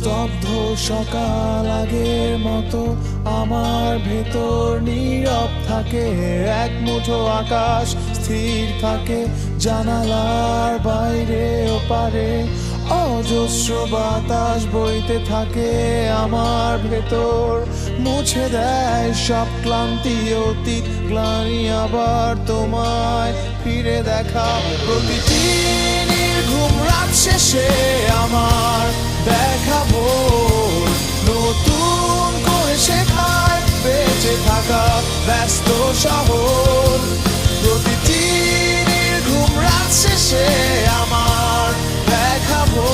স্তব্ধ সকাল আগের মতো আমার ভেতর নীরব থাকে। এক মুঠো আকাশ স্থির থাকে জানালার বাইরে ওপারে। অজস্র বাতাস বইতে থাকে আমার ভেতর, মুছে দেয় সব ক্লান্তি অতীত গ্লানি। আবার তোমায় ফিরে দেখা প্রতিটি নির্ঘুম রাত শেষে আমার দেখাবো নতুন করে শেখায় বেঁচে থাকা ব্যস্ত শহর। প্রতিটি নির্ঘুম রাত শেষে আমার দেখাবো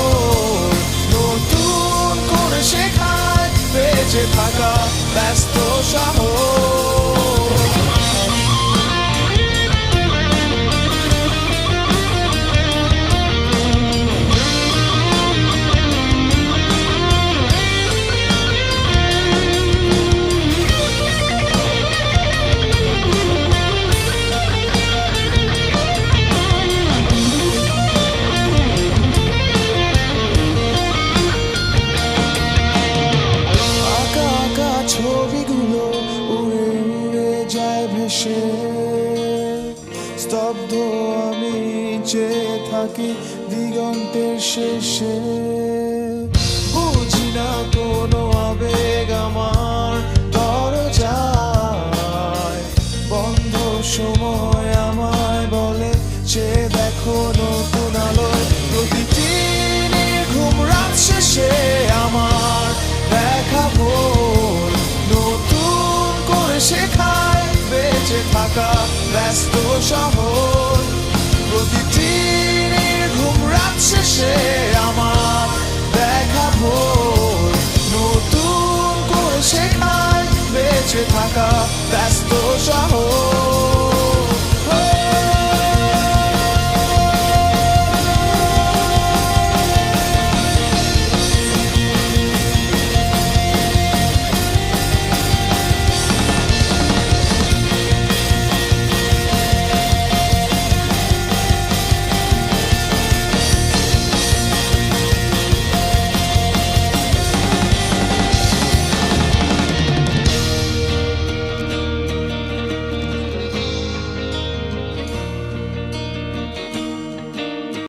নতুন করে শেখায় বেঁচে থাকা ব্যস্ত শহর। ছবিগুলো উড়ে উড়ে যায় ভেসে, স্তব্ধ আমি চেয়ে থাকি দিগন্তের শেষে। বুঝি না কোনো আবেগ আমার দরজায় বন্ধ, সময় আমায় বলে চেয়ে দেখো নতুন আলোয়। প্রতিটি নির্ঘুম রাত শেষে আমার দেখাবো শেখায় বেঁচে থাকা ব্যস্ত শহর। প্রতিটি নির্ঘুম রাত শেষে আমার দেখাবো নতুন করে শেখায় বেঁচে থাকা ব্যস্ত